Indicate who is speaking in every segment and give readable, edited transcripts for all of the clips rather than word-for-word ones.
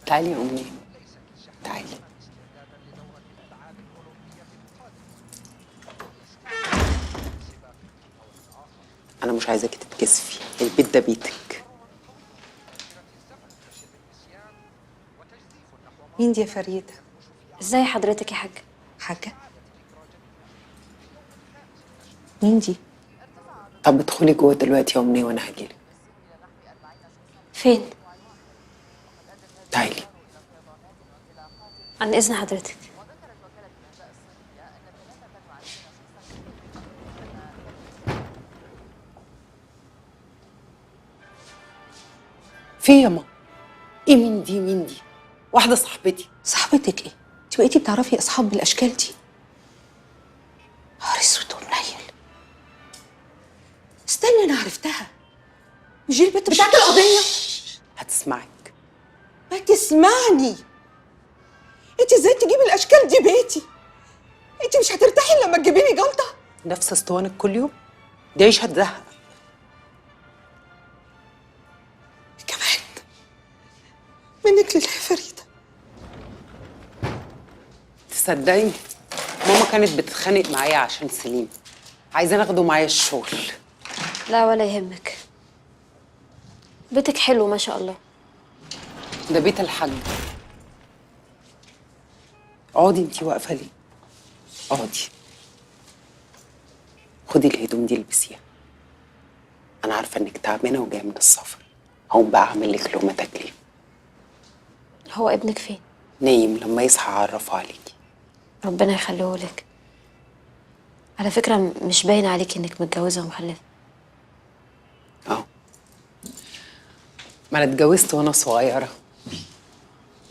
Speaker 1: تعالي يا أمنية، تعالي. أنا مش عايزاكي تتكسفي، البيت ده بيتك.
Speaker 2: مين دي يا فريدة؟
Speaker 3: ازاي حضرتك يا حاجة؟
Speaker 2: حاجة؟ مين دي؟
Speaker 1: طب ادخلي جوه دلوقتي يا أمنية وأنا هجيلك.
Speaker 3: فين؟
Speaker 1: تعالي.
Speaker 3: عن إذن حضرتك.
Speaker 1: في يا ماما؟ إيه مين دي؟ مين دي؟ واحدة صاحبتي.
Speaker 2: صاحبتك ايه؟ انت بقيتي بتعرفي اصحاب بالاشكال دي؟ نهار اسود ومنيل. استني، انا عرفتها. مش دي البت بتاعت القضية؟
Speaker 1: هتسمعك.
Speaker 2: ما تسمعني. انت ازاي تجيبي الاشكال دي بيتي؟ انت مش هترتاحي لما تجيبيني جلطة؟
Speaker 1: نفس اسطوانك كل يوم؟ دي عيش هتزهق.
Speaker 2: كمان منك لله يا فريدة.
Speaker 1: تصدقي ماما كانت بتتخانق معايا عشان سليم، عايزة ناخده معايا الشغل.
Speaker 3: لا ولا يهمك، بيتك حلو ما شاء الله.
Speaker 1: ده بيت الحاج. اقعدي، انتي واقفة ليه؟ اقعدي. خدي الهدوم دي البسيها. انا عارفة انك تعبانة وجاية من السفر، هقوم بقى اعمل لك لقمة تاكليها.
Speaker 3: هو ابنك فين؟
Speaker 1: نايم، لما يصحى اعرفه عليكي.
Speaker 3: ربنا يخليه لك. على فكرة مش باين عليكي انك متجوزة ومخلفة.
Speaker 1: اه، ما انا اتجوزت وانا صغيرة،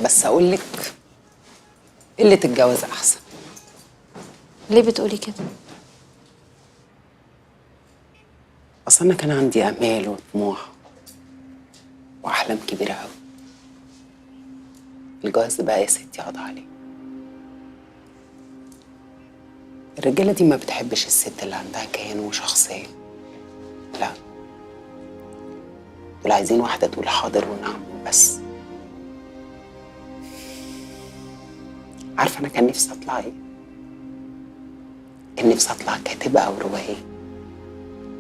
Speaker 1: بس اقول لك قلة الجواز احسن.
Speaker 3: ليه بتقولي كده؟
Speaker 1: اصل انا كان عندي امال وطموح واحلام كبيرة قوي. الجواز بقى يا ستي قضى عليه. الرجالة دي ما بتحبش الست اللي عندها كيان وشخصية، لا، دول عايزين واحدة تقول حاضر ونعم وبس. عارفة أنا كان نفسي أطلع إيه؟ كان نفسي أطلع كاتبة أو روائية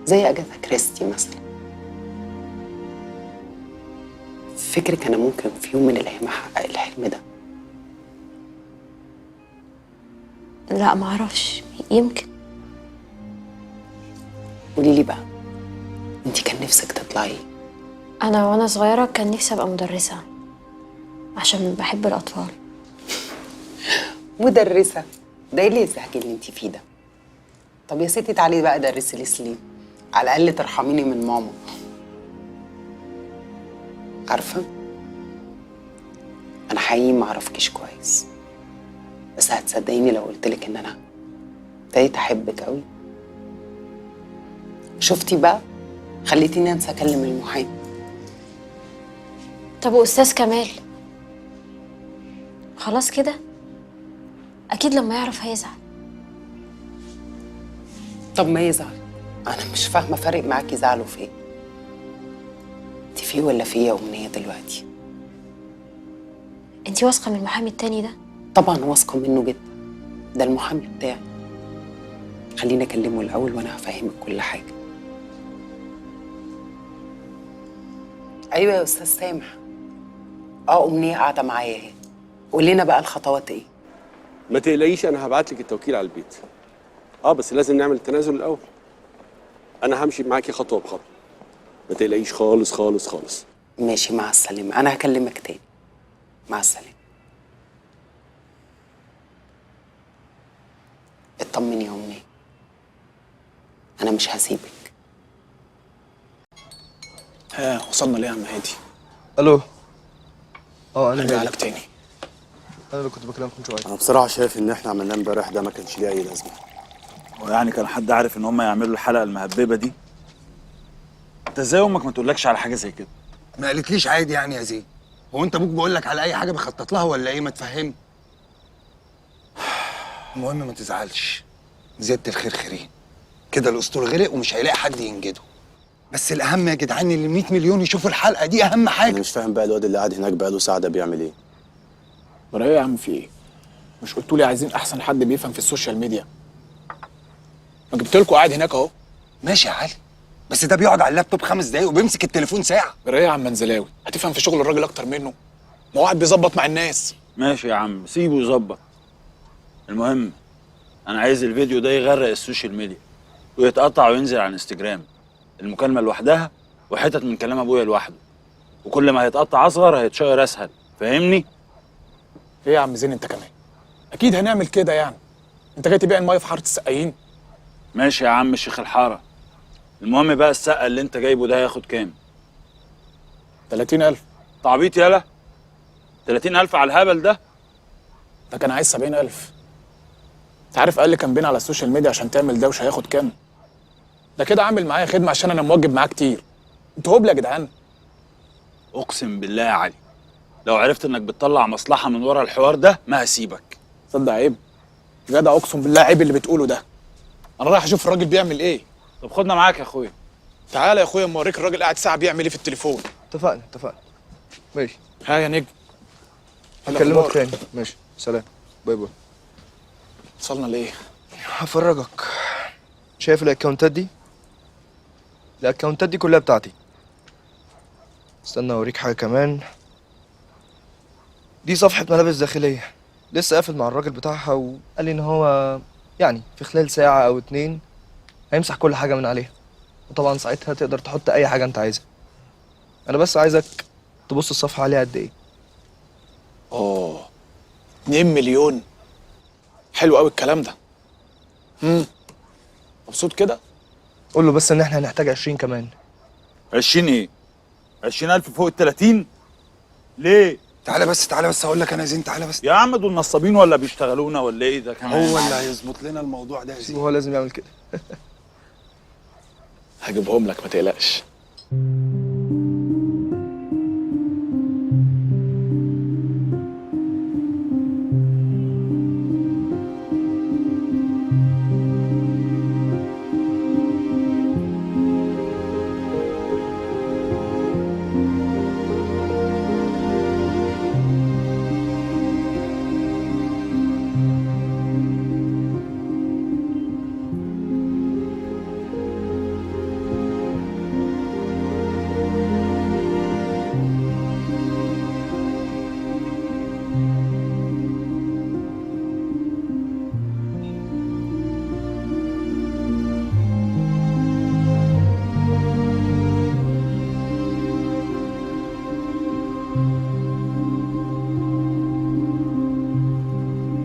Speaker 1: زي أجاثا كريستي مثلا. فكرك أنا ممكن في يوم من الأيام أحقق الحلم ده؟
Speaker 3: لا معرفش، يمكن.
Speaker 1: قولي لي بقى، أنتي كان نفسك تطلعي إيه؟
Speaker 3: انا وانا صغيرة كان نفسي ابقى مدرسة عشان بحب الاطفال.
Speaker 1: مدرسة؟ ده ايه اللي الزهج اللي انتي فيه ده؟ طب يا ستي تعالي بقى درسي لسليم، على الأقل ترحميني من ماما. عارفة؟ أنا حقيقي ما أعرفكيش كويس، بس هتصدقيني لو قلتلك إن أنا ابتديت أحبك أوي. شفتي بقى؟ خليتيني أنسى أكلم المحامي.
Speaker 3: طب واستاذ كمال؟ خلاص كده؟ اكيد لما يعرف هيزعل.
Speaker 1: طب ما يزعل، أنا مش فاهمة فارق معاكي زعله في إيه؟ انتي فيه ولا فيا يا أمنية دلوقتي؟
Speaker 3: انتي واثقة من المحامي التاني ده؟
Speaker 1: طبعا واثقة منه جدا، ده المحامي بتاعي. خليني أكلمه الأول وأنا هفهمك كل حاجة. أيوة يا أستاذ سامح. أمنية قاعدة معايا اهي. قول لنا بقى الخطوات إيه؟
Speaker 4: ما تقلقيش، انا هبعت لك التوكيل على البيت. بس لازم نعمل التنازل الاول. انا همشي معاكي خطوه بخطوه، ما تقلقيش خالص خالص خالص.
Speaker 1: ماشي، مع السلامة، أنا هكلمك تاني. مع السلامة. اطمني يا أمنية، أنا مش هسيبك.
Speaker 5: وصلنا ليه يا عم هادي؟
Speaker 6: الو. انا
Speaker 5: هرجع لك تاني.
Speaker 6: انا اللي كنت بكلمكم شويه.
Speaker 7: انا بصراحه شايف ان احنا عملناه امبارح ده ما كانش ليه اي لازمه.
Speaker 8: ويعني كان حد عارف ان هم يعملوا الحلقه المهببه دي؟ انت ازاي امك ما تقولكش على حاجه زي كده؟
Speaker 6: ما قالتليش عادي يعني يا زين؟ هو انت ابوك بيقول لك على اي حاجه بخطط لها ولا ايه؟ ما تفهمني. المهم ما تزعلش، زيادة الخير خيرين. كده الاسطول غرق ومش هيلاقي حد ينجده. بس الاهم يا جدعان ان ال 100 مليون يشوفوا الحلقه دي، اهم حاجه.
Speaker 7: انا مش فاهم بقى الواد اللي قاعد هناك بقاله ساعه ده بيعمل ايه؟
Speaker 5: ايه يا عم في ايه؟ مش قلتوا لي عايزين احسن حد بيفهم في السوشيال ميديا؟ ما جبت لكم قاعد هناك اهو.
Speaker 6: ماشي يا علي، بس ده بيقعد على اللابتوب 5 دقايق وبيمسك التليفون ساعه.
Speaker 5: ايه يا عم منزلاوي؟ هتفهم في شغل الراجل اكتر منه؟ ما هو قاعد بيظبط مع الناس.
Speaker 8: ماشي يا عم، سيبه يظبط. المهم انا عايز الفيديو ده يغرق السوشيال ميديا ويتقطع وينزل على الانستجرام، المكالمه لوحدها وحتت من كلام ابويا لوحده، وكل ما هيتقطع اصغر هيتشير اسهل، فاهمني؟
Speaker 5: ايه يا عم زين انت كمان؟ اكيد هنعمل كده يعني. انت جاي تبيع المايه في حاره السقايين؟
Speaker 8: ماشي يا عم شيخ الحاره. المهم بقى السقه اللي انت جايبه ده هياخد كام؟
Speaker 5: 30,000.
Speaker 8: تعبيط يالا، 30,000 على الهبل ده؟
Speaker 5: ده كان عايز 70,000. انت عارف قال لي كان بين على السوشيال ميديا عشان تعمل دوشه هياخد كام؟ ده كده عامل معايا خدمه عشان انا موجب معاه كتير. انتوا هبل يا جدعان.
Speaker 8: اقسم بالله يا علي لو عرفت انك بتطلع مصلحه من ورا الحوار ده ما هسيبك.
Speaker 5: تصدق عيب يا جدع، اقسم بالله عيب اللي بتقوله ده. انا رايح اشوف الراجل بيعمل ايه.
Speaker 8: طب خدنا معاك يا اخويا.
Speaker 5: تعالى يا اخويا اما اوريك الراجل قاعد ساعه بيعمل ايه في التليفون.
Speaker 9: اتفقنا ماشي.
Speaker 5: ها يا نجم،
Speaker 9: هكلمك تاني. ماشي سلام. باي باي.
Speaker 5: وصلنا لايه؟
Speaker 9: هفرجك. شايف الاكونتات دي؟ الاكونتات دي كلها بتاعتي. استنى اوريك حاجه كمان. دي صفحه ملابس داخليه، لسه قافل مع الراجل بتاعها وقال لي ان هو يعني في خلال ساعه او 2 هيمسح كل حاجه من عليها، وطبعا ساعتها تقدر تحط اي حاجه انت عايزها. انا بس عايزك تبص الصفحه عليها قد ايه.
Speaker 5: 2 مليون. حلو قوي الكلام ده. مبسوط كده؟
Speaker 9: قول له بس ان احنا هنحتاج 20 كمان.
Speaker 8: 20 ايه؟ 20,000 فوق ال 30؟ ليه؟
Speaker 6: تعالى بس هقول لك انا يا زين، تعالى بس.
Speaker 8: يا عم دول نصابين ولا بيشتغلونا ولا ايه ده كمان؟
Speaker 6: هو اللي هيظبط لنا الموضوع ده يا زين.
Speaker 9: وهو لازم يعمل كده.
Speaker 5: هجيبهم لك ما تقلقش.